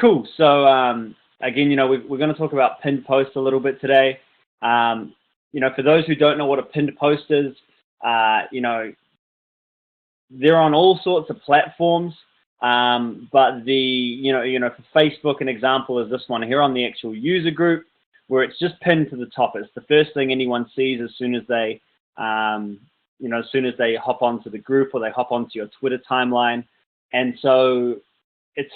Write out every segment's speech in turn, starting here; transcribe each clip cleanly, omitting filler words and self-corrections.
Cool. So again, we're going to talk about pinned posts a little bit today. For those who don't know what a pinned post is, they're on all sorts of platforms. But for Facebook, an example is this one here on the actual user group, where it's just pinned to the top. It's the first thing anyone sees as soon as they, hop onto the group or they hop onto your Twitter timeline. And so it's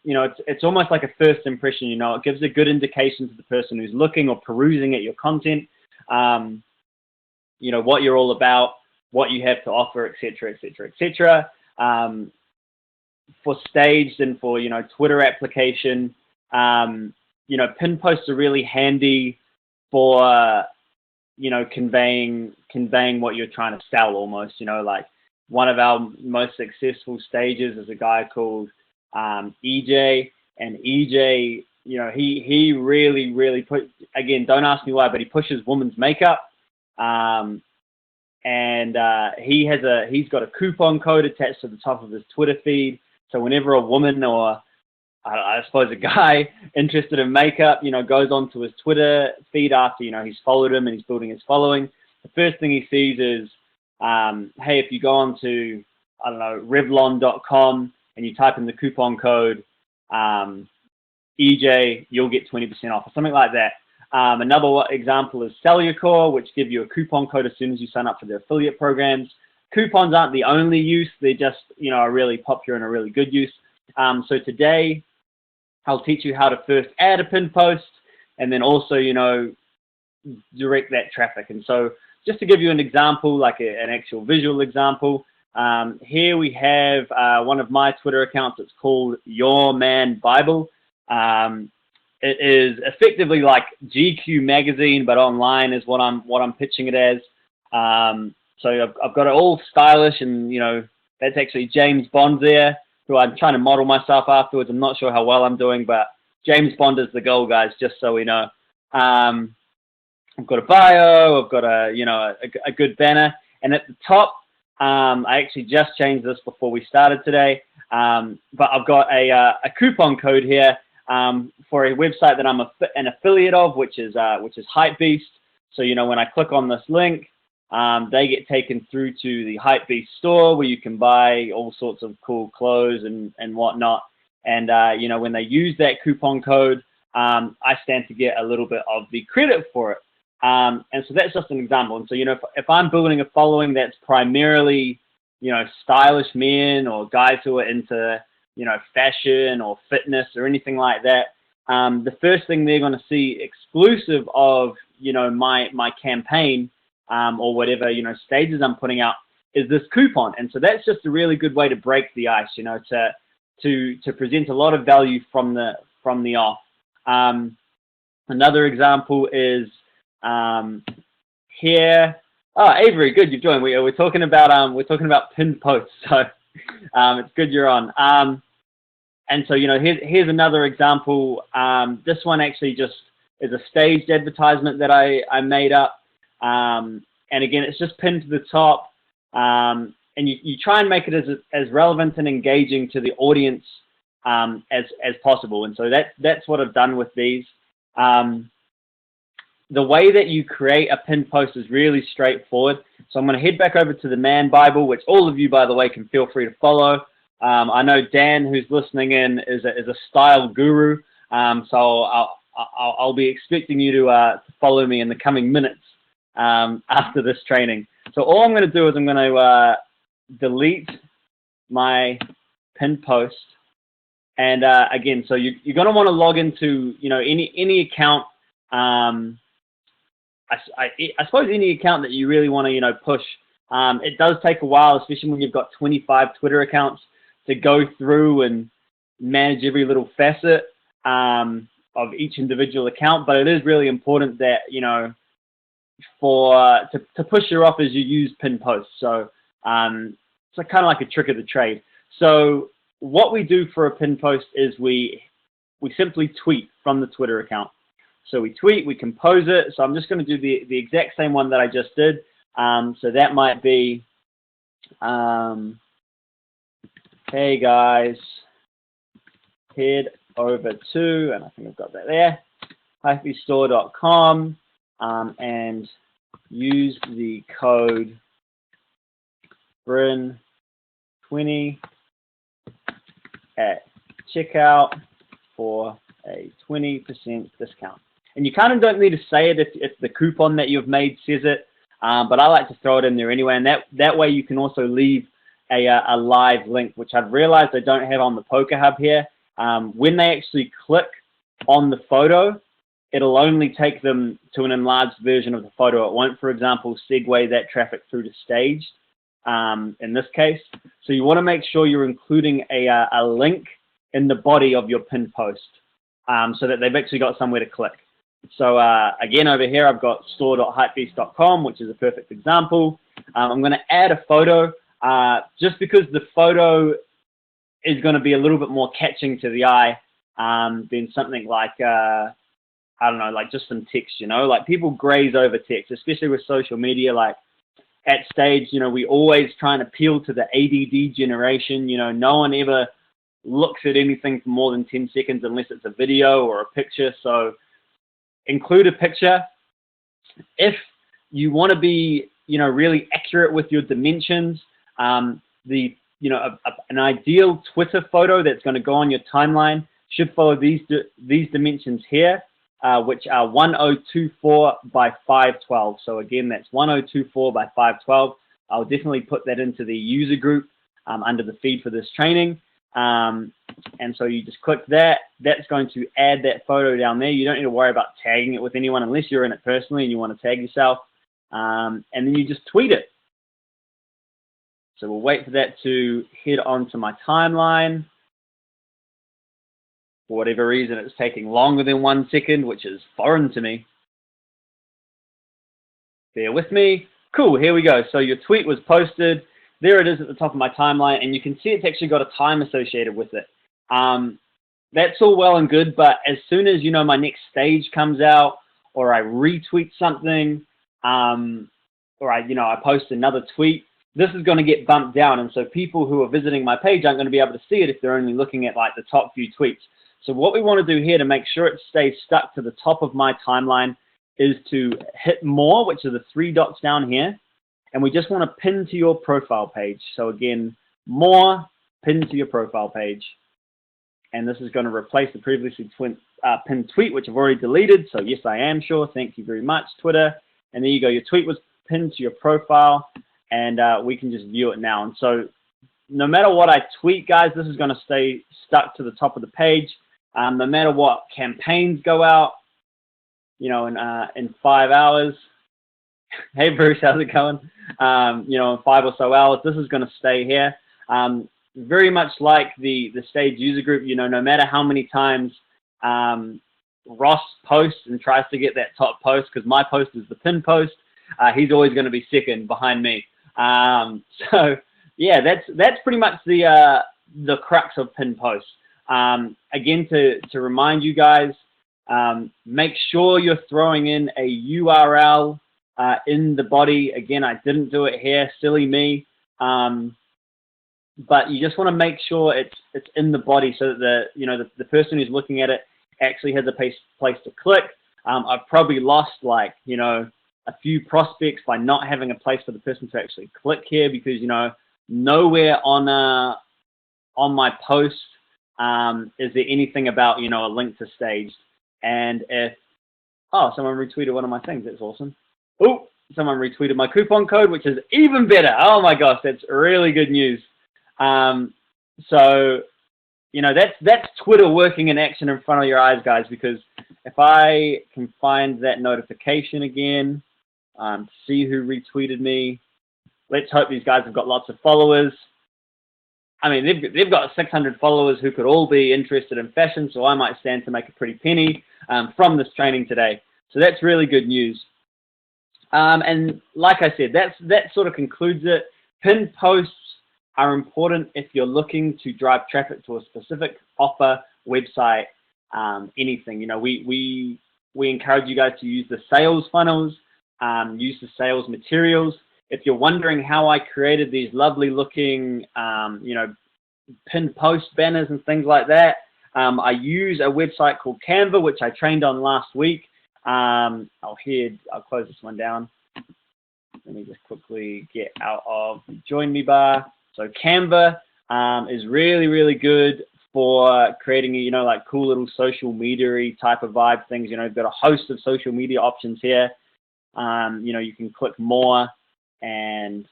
it's almost like a first impression. It gives a good indication to the person who's looking or perusing at your content, what you're all about, what you have to offer, etc., etc., etc. For staged and for Twitter application, pin posts are really handy for conveying what you're trying to sell almost. Like one of our most successful stages is a guy called EJ, and EJ, he really put, again, don't ask me why, but he pushes women's makeup. He's got a coupon code attached to the top of his Twitter feed. So whenever a woman or I suppose a guy interested in makeup, goes onto his Twitter feed after, he's followed him and he's building his following, the first thing he sees is, hey, if you go on to, I don't know, Revlon.com and you type in the coupon code EJ, you'll get 20% off or something like that. Another example is Cellucor, which give you a coupon code as soon as you sign up for their affiliate programs. Coupons aren't the only use. They're just, a really popular and a really good use. So today, I'll teach you how to first add a pinned post and then also, direct that traffic. And so just to give you an example, like an actual visual example, here we have one of my Twitter accounts. It's called Your Man Bible. It is effectively like GQ magazine, but online is what I'm pitching it as. So I've got it all stylish, and that's actually James Bond there, who I'm trying to model myself afterwards. I'm not sure how well I'm doing, but James Bond is the goal, guys. Just so we know. I've got a bio. I've got a good banner, and at the top, I actually just changed this before we started today. But I've got a coupon code here. For a website that I'm an affiliate of, which is Hypebeast. So when I click on this link, they get taken through to the Hypebeast store where you can buy all sorts of cool clothes and whatnot. And when they use that coupon code, I stand to get a little bit of the credit for it. And so that's just an example. And so if I'm building a following that's primarily stylish men or guys who are into fashion or fitness or anything like that, the first thing they're going to see exclusive of, my campaign, or whatever, stages I'm putting out is this coupon. And so that's just a really good way to break the ice, to present a lot of value from the off. Another example is, here. Oh, Avery, good, you've joined. We're talking about pinned posts. So, it's good you're on. And so, here's another example. This one actually just is a staged advertisement that I made up. And again, it's just pinned to the top. And you try and make it as relevant and engaging to the audience as possible. And so that's what I've done with these. The way that you create a pinned post is really straightforward. So I'm going to head back over to the Man Bible, which all of you, by the way, can feel free to follow. I know Dan, who's listening in, is a style guru. So I'll be expecting you to follow me in the coming minutes after this training. So all I'm going to do is I'm going to delete my pinned post. And again, so you're going to want to log into any account. I suppose any account that you really want to push. It does take a while, especially when you've got 25 Twitter accounts, to go through and manage every little facet of each individual account. But it is really important that to push your offers, you use pinned posts. So it's kind of like a trick of the trade. So what we do for a pinned post is we simply tweet from the Twitter account. So we tweet, we compose it. So I'm just going to do the exact same one that I just did. So that might be, hey guys, head over to, and I think I've got that there, hypebeaststore.com, and use the code BRIN20 at checkout for a 20% discount. And you kind of don't need to say it if the coupon that you've made says it, but I like to throw it in there anyway, and that way you can also leave a live link, which I've realized I don't have on the Poker Hub here. When they actually click on the photo, it'll only take them to an enlarged version of the photo. It won't, for example, segue that traffic through to staged in this case. So you want to make sure you're including a link in the body of your pinned post so that they've actually got somewhere to click. So again, over here, I've got store.hypebeast.com, which is a perfect example. I'm going to add a photo just because the photo is going to be a little bit more catching to the eye than something like, I don't know, like just some text, you know, like people graze over text, especially with social media. Like at stage, you know, we always try and appeal to the ADD generation. You know, no one ever looks at anything for more than 10 seconds unless it's a video or a picture. So include a picture. If you want to be, you know, really accurate with your dimensions, an ideal Twitter photo that's going to go on your timeline should follow these dimensions here, which are 1024 by 512. So again, that's 1024 by 512. I'll definitely put that into the user group under the feed for this training. And so you just click that. That's going to add that photo down there. You don't need to worry about tagging it with anyone unless you're in it personally and you want to tag yourself. And then you just tweet it. So we'll wait for that to head onto my timeline. For whatever reason, it's taking longer than 1 second, which is foreign to me. Bear with me. Cool, here we go. So your tweet was posted. There it is at the top of my timeline, and you can see it's actually got a time associated with it. That's all well and good, but as soon as, you know, my next stage comes out, or I retweet something, or I post another tweet, this is going to get bumped down, and so people who are visiting my page aren't going to be able to see it if they're only looking at like the top few tweets. So what we want to do here to make sure it stays stuck to the top of my timeline is to hit more, which are the 3 dots down here, and we just want to pin to your profile page. So again, more, pin to your profile page. And this is going to replace the previously pinned tweet, which I've already deleted. So yes, I am sure. Thank you very much, Twitter. And there you go. Your tweet was pinned to your profile, and we can just view it now. And so no matter what I tweet, guys, this is going to stay stuck to the top of the page. No matter what campaigns go out, you know, in 5 hours. Hey, Bruce, how's it going? You know, in 5 or so hours, this is going to stay here. Very much like the stage user group, you know, no matter how many times Ross posts and tries to get that top post, because my post is the pin post, he's always going to be second behind me. So yeah, that's pretty much the crux of pin posts. Again, to remind you guys, make sure you're throwing in a URL in the body. Again, I didn't do it here, silly me. But you just want to make sure it's in the body so that the person who's looking at it actually has a place to click. I've probably lost a few prospects by not having a place for the person to actually click here, because nowhere on my post is there anything about a link to Staged. And if someone retweeted one of my things, that's awesome. Oh, someone retweeted my coupon code, which is even better. Oh my gosh, that's really good news. So that's Twitter working in action in front of your eyes, guys, because if I can find that notification again, see who retweeted me. Let's hope these guys have got lots of followers. I mean, they've got 600 followers who could all be interested in fashion, so I might stand to make a pretty penny from this training today. So that's really good news. And like I said, that sort of concludes it. Pinned posts are important if you're looking to drive traffic to a specific offer, website, anything. We encourage you guys to use the sales funnels, use the sales materials. If you're wondering how I created these lovely looking, pinned post banners and things like that, I use a website called Canva, which I trained on last week. I'll close this one down. Let me just quickly get out of the Join Me bar. So Canva is really, really good for creating, like cool little social media type of vibe things. You've got a host of social media options here. You can click more, and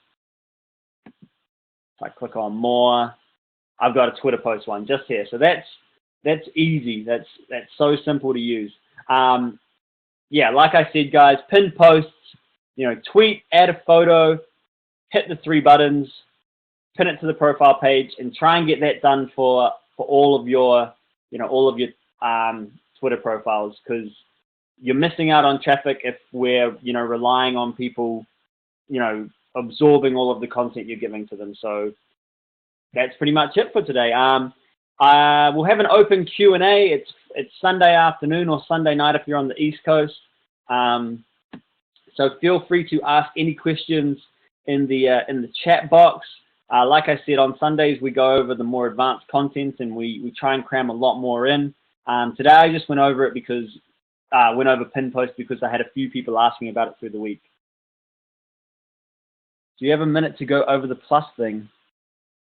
if I click on more, I've got a Twitter post one just here. So that's easy. That's so simple to use. Yeah, like I said, guys, pinned posts, tweet, add a photo, hit the 3 buttons, pin it to the profile page, and try and get that done for all of your, Twitter profiles, because you're missing out on traffic if we're, relying on people, absorbing all of the content you're giving to them. So that's pretty much it for today. We'll have an open Q&A. It's Sunday afternoon or Sunday night if you're on the East Coast. So feel free to ask any questions in the chat box. Like I said, on Sundays we go over the more advanced content, and we try and cram a lot more in. Today I just went over it because went over pin post because I had a few people asking about it through the week. Do you have a minute to go over the plus thing?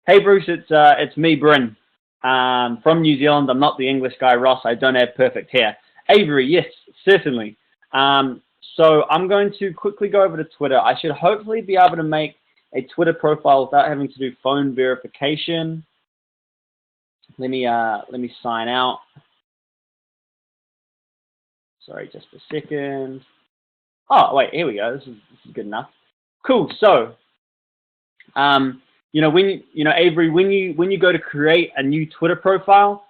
Hey Bruce, it's me, Bryn, from New Zealand. I'm not the English guy, Ross. I don't have perfect hair. Avery, yes, certainly. So I'm going to quickly go over to Twitter. I should hopefully be able to make a Twitter profile without having to do phone verification. Let me sign out. Sorry, just a second. Oh, wait, here we go. This is good enough. Cool. So, Avery, when you go to create a new Twitter profile,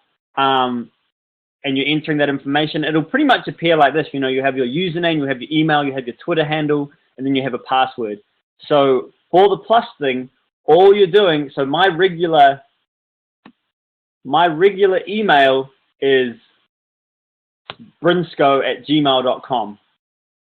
and you're entering that information, it'll pretty much appear like this. You have your username, you have your email, you have your Twitter handle, and then you have a password. So for the plus thing, all you're doing, so my regular email is brinsco@gmail.com.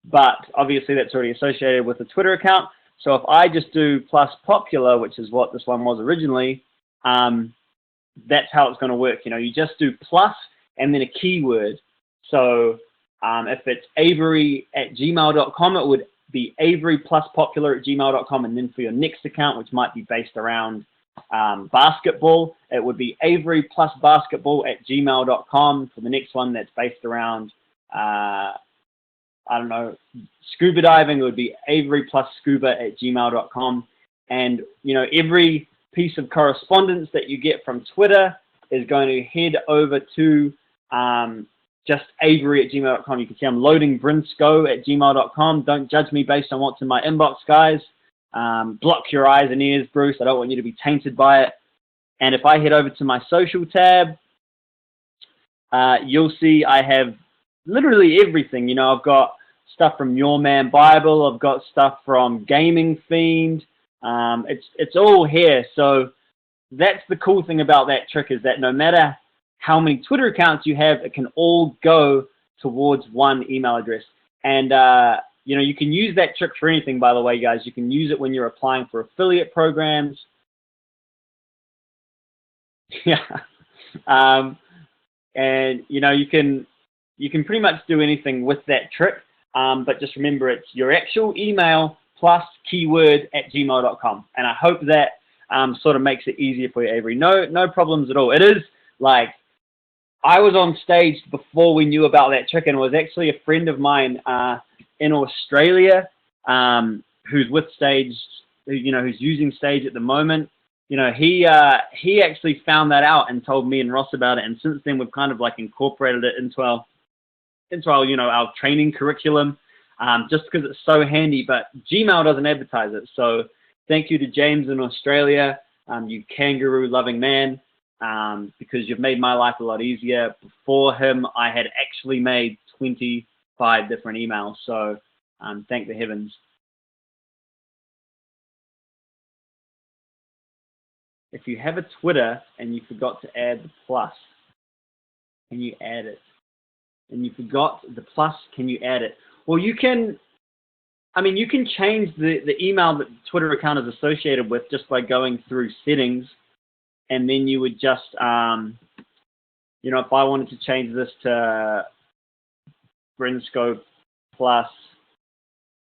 But obviously that's already associated with the Twitter account. So if I just do plus popular, which is what this one was originally, that's how it's going to work. You just do plus and then a keyword. So if it's avery@gmail.com, it would be Avery plus popular@gmail.com. And then for your next account, which might be based around basketball, it would be Avery plus basketball@gmail.com. For the next one that's based around, I don't know, scuba diving, it would be Avery plus scuba@gmail.com. And, every piece of correspondence that you get from Twitter is going to head over to just Avery@gmail.com. You can see I'm loading brinsco@gmail.com. Don't judge me based on what's in my inbox, guys. Block your eyes and ears, Bruce. I don't want you to be tainted by it. And if I head over to my social tab, you'll see I have literally everything. I've got stuff from Your Man Bible. I've got stuff from Gaming Fiend. It's all here. So that's the cool thing about that trick, is that no matter how many Twitter accounts you have, it can all go towards one email address. And, you can use that trick for anything, by the way, guys. You can use it when you're applying for affiliate programs. Yeah. And, you can pretty much do anything with that trick. But just remember, it's your actual email plus keyword @gmail.com. And I hope that sort of makes it easier for you, Avery. No problems at all. It is like, I was on stage before we knew about that trick, and it was actually a friend of mine in Australia who's with Stage, who's using Stage at the moment. He actually found that out and told me and Ross about it, and since then we've kind of like incorporated it into our our training curriculum, just because it's so handy. But Gmail doesn't advertise it, so thank you to James in Australia, you kangaroo loving man, because you've made my life a lot easier. Before him, I had actually made 25 different emails, so thank the heavens. If you have a Twitter and you forgot to add the plus, can you add it? And you forgot the plus, can you add it? Well, you can change the email that the Twitter account is associated with just by going through settings, and then you would just, you know, if I wanted to change this to Brinscope plus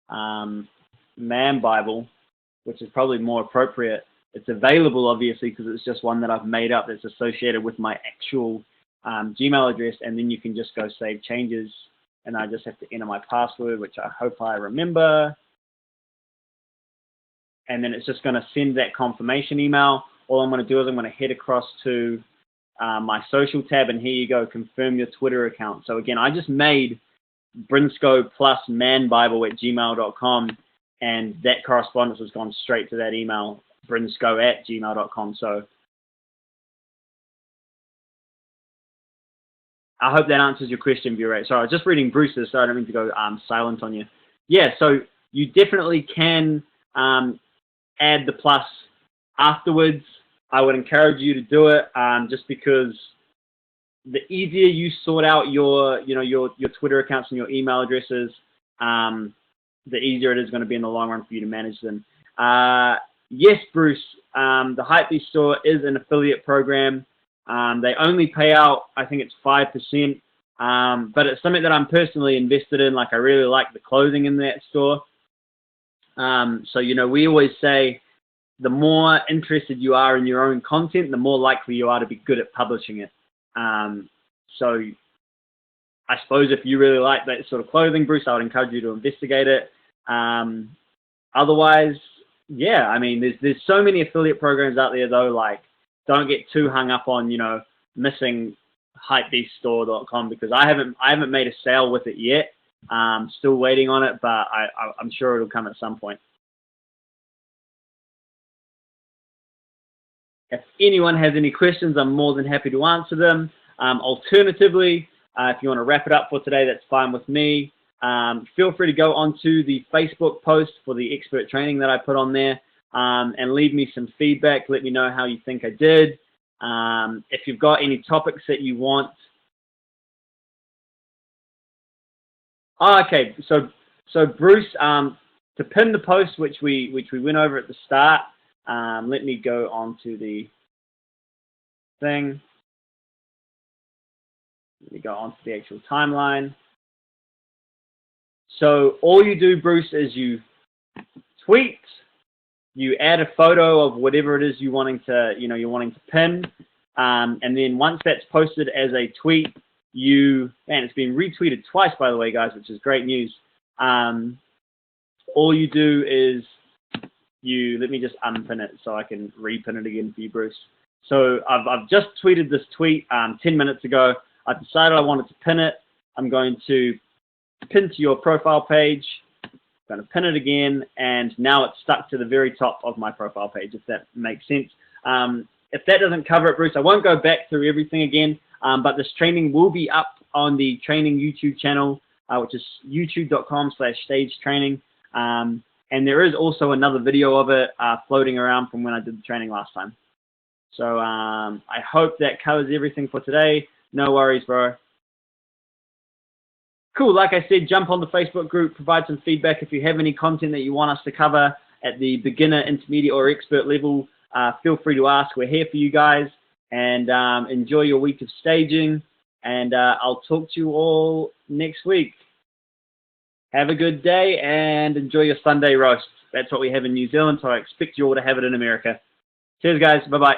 Man Bible, which is probably more appropriate. It's available, obviously, because it's just one that I've made up that's associated with my actual Gmail address, and then you can just go save changes, and I just have to enter my password, which I hope I remember. And then it's just going to send that confirmation email. All I'm going to do is I'm going to head across to my social tab, and here you go, confirm your Twitter account. So again, I just made Brinscope plus manbible@gmail.com, and that correspondence has gone straight to that email, brinsco@gmail.com. So I hope that answers your question, Bure. Sorry, I was just reading Bruce's, so I don't mean to go silent on you. Yeah, so you definitely can add the plus afterwards. I would encourage you to do it, just because the easier you sort out your Twitter accounts and your email addresses, the easier it is going to be in the long run for you to manage them. Yes, Bruce, the Hypebeast store is an affiliate program. They only pay out, I think it's 5%, but it's something that I'm personally invested in. Like, I really like the clothing in that store. So, you know, we always say the more interested you are in your own content, the more likely you are to be good at publishing it. So I suppose if you really like that sort of clothing, Bruce, I would encourage you to investigate it. Otherwise, yeah, I mean, there's so many affiliate programs out there, though. Like, don't get too hung up on, you know, missing hypebeaststore.com, because I haven't made a sale with it yet. Still waiting on it, but I'm sure it'll come at some point. If anyone has any questions, I'm more than happy to answer them. Alternatively, if you want to wrap it up for today, that's fine with me. Feel free to go onto the Facebook post for the expert training that I put on there, and leave me some feedback. Let me know how you think I did. If you've got any topics that you want. Oh, okay, so Bruce, to pin the post, which we went over at the start, let me go on to the thing. Let me go on to the actual timeline. So all you do, Bruce, is you tweet, you add a photo of whatever it is you're wanting to pin, and then once that's posted as a tweet, it's been retweeted twice, by the way, guys, which is great news. All you do is let me just unpin it so I can repin it again for you, Bruce. So I've just tweeted this tweet 10 minutes ago. I decided I wanted to pin it. I'm going to pin to your profile page. I'm going to pin it again, and now it's stuck to the very top of my profile page, if that makes sense. If that doesn't cover it, Bruce, I won't go back through everything again, but this training will be up on the training YouTube channel, which is youtube.com/stagetraining. And there is also another video of it floating around from when I did the training last time. So I hope that covers everything for today. No worries, bro. Cool. Like I said, jump on the Facebook group, provide some feedback. If you have any content that you want us to cover at the beginner, intermediate, or expert level, feel free to ask. We're here for you guys. And enjoy your week of staging. And I'll talk to you all next week. Have a good day and enjoy your Sunday roast. That's what we have in New Zealand, so I expect you all to have it in America. Cheers, guys. Bye-bye.